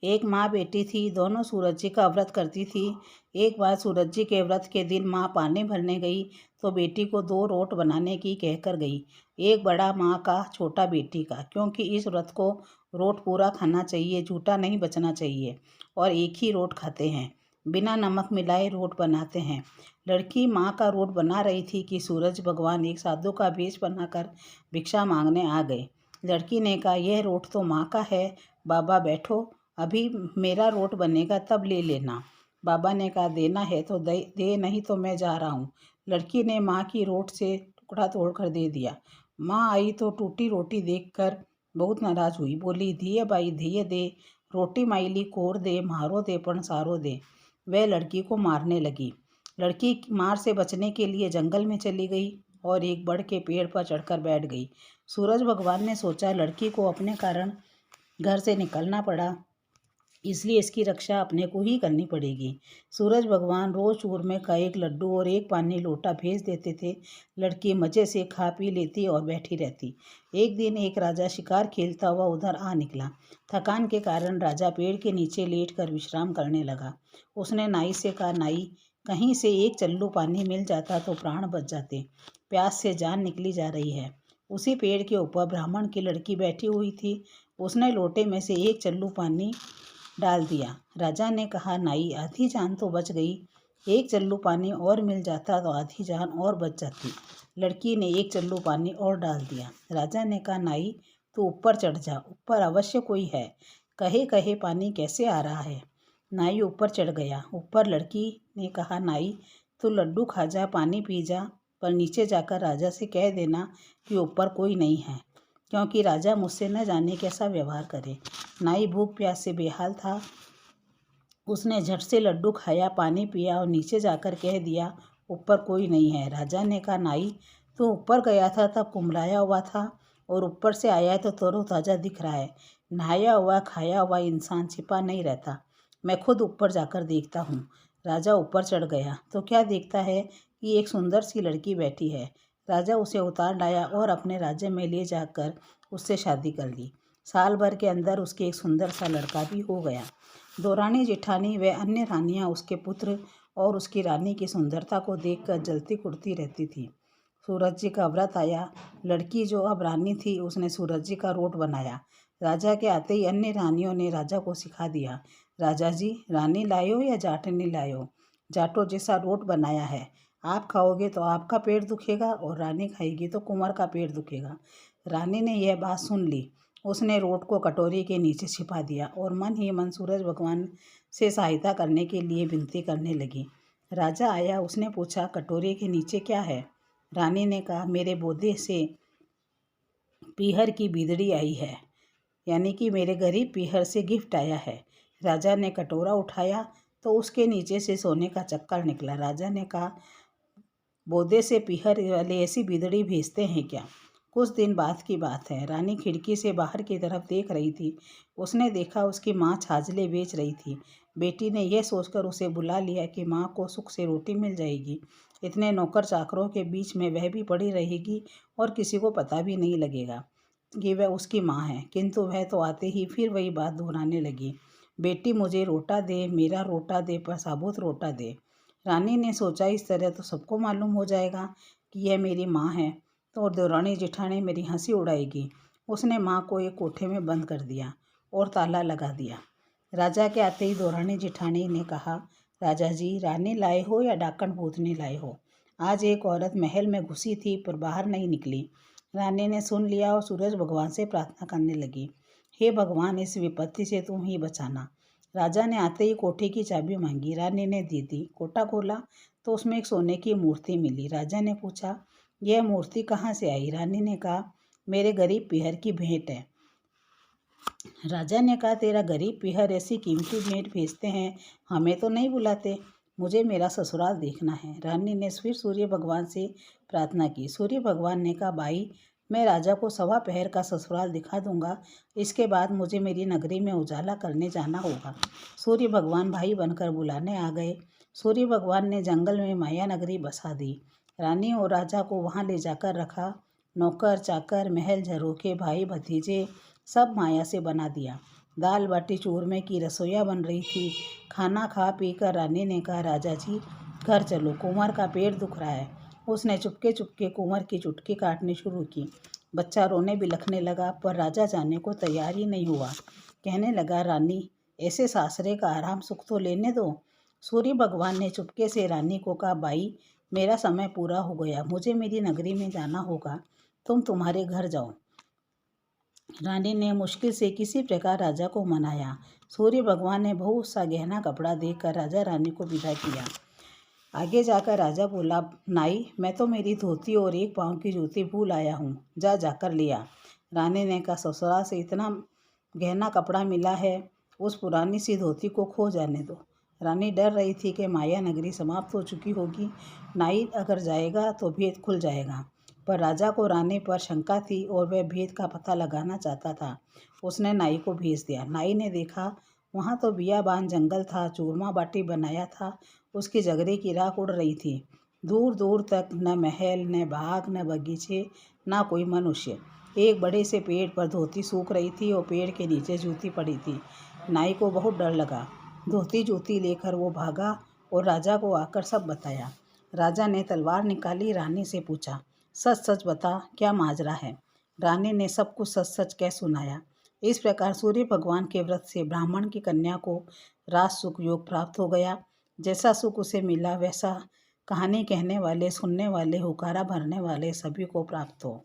एक माँ बेटी थी, दोनों सूरज जी का व्रत करती थी। एक बार सूरज जी के व्रत के दिन माँ पानी भरने गई तो बेटी को 2 रोट बनाने की कहकर गई। एक बड़ा माँ का, छोटा बेटी का, क्योंकि इस व्रत को रोट पूरा खाना चाहिए, झूठा नहीं बचना चाहिए। और एक ही रोट खाते हैं, बिना नमक मिलाए रोट बनाते हैं। लड़की माँ का रोट बना रही थी कि सूरज भगवान एक साधु का भेष बनाकर भिक्षा मांगने आ गए। लड़की ने कहा, यह रोट तो माँ का है, बाबा बैठो, अभी मेरा रोट बनेगा तब ले लेना। बाबा ने कहा, देना है तो दे, नहीं तो मैं जा रहा हूँ। लड़की ने माँ की रोट से टुकड़ा तोड़कर दे दिया। माँ आई तो टूटी रोटी देखकर बहुत नाराज हुई, बोली, धिये बाई धिये दे, रोटी माइली कोर दे, मारो दे पण सारो दे। वह लड़की को मारने लगी। लड़की मार से बचने के लिए जंगल में चली गई और एक बड़ के पेड़ पर चढ़कर बैठ गई। सूरज भगवान ने सोचा, लड़की को अपने कारण घर से निकलना पड़ा, इसलिए इसकी रक्षा अपने को ही करनी पड़ेगी। सूरज भगवान रोज चूरमे का एक लड्डू और एक पानी लोटा भेज देते थे। लड़की मज़े से खा पी लेती और बैठी रहती। एक दिन एक राजा शिकार खेलता हुआ उधर आ निकला। थकान के कारण राजा पेड़ के नीचे लेटकर विश्राम करने लगा। उसने नाई से कहा, नाई, कहीं से एक चल्लू पानी मिल जाता तो प्राण बच जाते, प्यास से जान निकली जा रही है। उसी पेड़ के ऊपर ब्राह्मण की लड़की बैठी हुई थी। उसने लोटे में से एक चल्लू पानी डाल दिया। राजा ने कहा, नाई, आधी जान तो बच गई, एक चल्लू पानी और मिल जाता तो आधी जान और बच जाती। लड़की ने एक चल्लू पानी और डाल दिया। राजा ने कहा, नाई, तू ऊपर चढ़ जा, ऊपर अवश्य कोई है, कहे कहे पानी कैसे आ रहा है। नाई ऊपर चढ़ गया। ऊपर लड़की ने कहा, नाई, तू लड्डू खा जा, पानी पी जा, पर नीचे जाकर राजा से कह देना कि ऊपर कोई नहीं है, क्योंकि राजा मुझसे न जाने कैसा व्यवहार करे। नाई भूख प्यास से बेहाल था। उसने झट से लड्डू खाया, पानी पिया और नीचे जाकर कह दिया, ऊपर कोई नहीं है। राजा ने कहा, नाई, तू ऊपर गया था तब कुम्हलाया हुआ था और ऊपर से आया है तो तरोताज़ा दिख रहा है। नहाया हुआ खाया हुआ इंसान छिपा नहीं रहता, मैं खुद ऊपर जाकर देखता हूँ। राजा ऊपर चढ़ गया तो क्या देखता है कि एक सुंदर सी लड़की बैठी है। राजा उसे उतार लाया और अपने राज्य में ले जाकर उससे शादी कर ली। साल भर के अंदर उसके एक सुंदर सा लड़का भी हो गया। दो रानी जेठानी व अन्य रानियां उसके पुत्र और उसकी रानी की सुंदरता को देखकर जलती कुड़ती रहती थी। सूरज जी का व्रत आया। लड़की जो अब रानी थी, उसने सूरज जी का रोट बनाया। राजा के आते ही अन्य रानियों ने राजा को सिखा दिया, राजा जी, रानी लायो या जाटनी लायो, जाटो जैसा रोट बनाया है, आप खाओगे तो आपका पेट दुखेगा और रानी खाएगी तो कुंवर का पेट दुखेगा। रानी ने यह बात सुन ली। उसने रोट को कटोरी के नीचे छिपा दिया और मन ही मन सूरज भगवान से सहायता करने के लिए विनती करने लगी। राजा आया, उसने पूछा, कटोरी के नीचे क्या है? रानी ने कहा, मेरे बोदे से पीहर की बीदड़ी आई है, यानी कि मेरे गरीब पीहर से गिफ्ट आया है। राजा ने कटोरा उठाया तो उसके नीचे से सोने का चक्कर निकला। राजा ने कहा, बोदे से पीहर वाले ऐसी बीदड़ी भेजते हैं क्या? कुछ दिन बाद की बात है। रानी खिड़की से बाहर की तरफ देख रही थी। उसने देखा उसकी माँ छाछले बेच रही थी। बेटी ने यह सोचकर उसे बुला लिया कि माँ को सुख से रोटी मिल जाएगी। इतने नौकर चाकरों के बीच में वह भी पड़ी रहेगी और किसी को पता भी नहीं लगेगा कि वह उसकी माँ है। किंतु वह तो आते ही फिर वही बात दोहराने लगी, बेटी मुझे रोटा दे, मेरा रोटा दे, पर साबुत रोटा दे। रानी ने सोचा, इस तरह तो सबको मालूम हो जाएगा कि यह मेरी माँ है, तो देवरानी जेठानी मेरी हंसी उड़ाएगी। उसने माँ को एक कोठे में बंद कर दिया और ताला लगा दिया। राजा के आते ही देवरानी जेठानी ने कहा, राजा जी, रानी लाए हो या डाकण भूतनी लाए हो? आज एक औरत महल में घुसी थी पर बाहर नहीं निकली। रानी ने सुन लिया और सूरज भगवान से प्रार्थना करने लगी, हे भगवान, इस विपत्ति से तुम ही बचाना। राजा ने आते ही कोठे की चाबी मांगी। रानी ने दे दी। कोठा खोला तो उसमें एक सोने की मूर्ति मिली। राजा ने पूछा, यह मूर्ति कहाँ से आई? रानी ने कहा, मेरे गरीब पीहर की भेंट है। राजा ने कहा, तेरा गरीब पीहर ऐसी कीमती भेंट भेजते हैं, हमें तो नहीं बुलाते, मुझे मेरा ससुराल देखना है। रानी ने फिर सूर्य भगवान से प्रार्थना की। सूर्य भगवान ने कहा, भाई, मैं राजा को सवा पहर का ससुराल दिखा दूंगा, इसके बाद मुझे मेरी नगरी में उजाला करने जाना होगा। सूर्य भगवान भाई बनकर बुलाने आ गए। सूर्य भगवान ने जंगल में माया नगरी बसा दी। रानी और राजा को वहाँ ले जाकर रखा। नौकर चाकर, महल झरोखे, भाई भतीजे सब माया से बना दिया। दाल बाटी चूरमे की रसोइयाँ बन रही थी। खाना खा पी कर रानी ने कहा, राजा जी घर चलो, कुंवर का पेट दुख रहा है। उसने चुपके चुपके कुंवर की चुटकी काटनी शुरू की। बच्चा रोने बिलखने लगा, पर राजा जाने को तैयार ही नहीं हुआ। कहने लगा, रानी ऐसे सासरे का आराम सुख तो लेने दो। सूर्य भगवान ने चुपके से रानी को कहा, बाई मेरा समय पूरा हो गया, मुझे मेरी नगरी में जाना होगा, तुम तुम्हारे घर जाओ। रानी ने मुश्किल से किसी प्रकार राजा को मनाया। सूर्य भगवान ने बहुत सा गहना कपड़ा देकर राजा रानी को विदा किया। आगे जाकर राजा बोला, नाई मैं तो मेरी धोती और एक पाँव की जूती भूल आया हूँ, जा जाकर लिया। रानी ने कहा, ससुराल से इतना गहना कपड़ा मिला है, उस पुरानी सी धोती को खो जाने दो। रानी डर रही थी कि माया नगरी समाप्त हो चुकी होगी, नाई अगर जाएगा तो भेद खुल जाएगा। पर राजा को रानी पर शंका थी और वह भेद का पता लगाना चाहता था। उसने नाई को भेज दिया। नाई ने देखा वहाँ तो बियाबान जंगल था, चूरमा बाटी बनाया था, उसकी जगरे की राख उड़ रही थी। दूर दूर तक न महल, न बाग, न बगीचे, न कोई मनुष्य। एक बड़े से पेड़ पर धोती सूख रही थी और पेड़ के नीचे जूती पड़ी थी। नाई को बहुत डर लगा। धोती जूती लेकर वो भागा और राजा को आकर सब बताया। राजा ने तलवार निकाली, रानी से पूछा, सच सच बता क्या माजरा है। रानी ने सब कुछ सच सच कह सुनाया। इस प्रकार सूर्य भगवान के व्रत से ब्राह्मण की कन्या को राज सुख योग प्राप्त हो गया। जैसा सुख उसे मिला वैसा कहानी कहने वाले, सुनने वाले, हुकारा भरने वाले सभी को प्राप्त हो।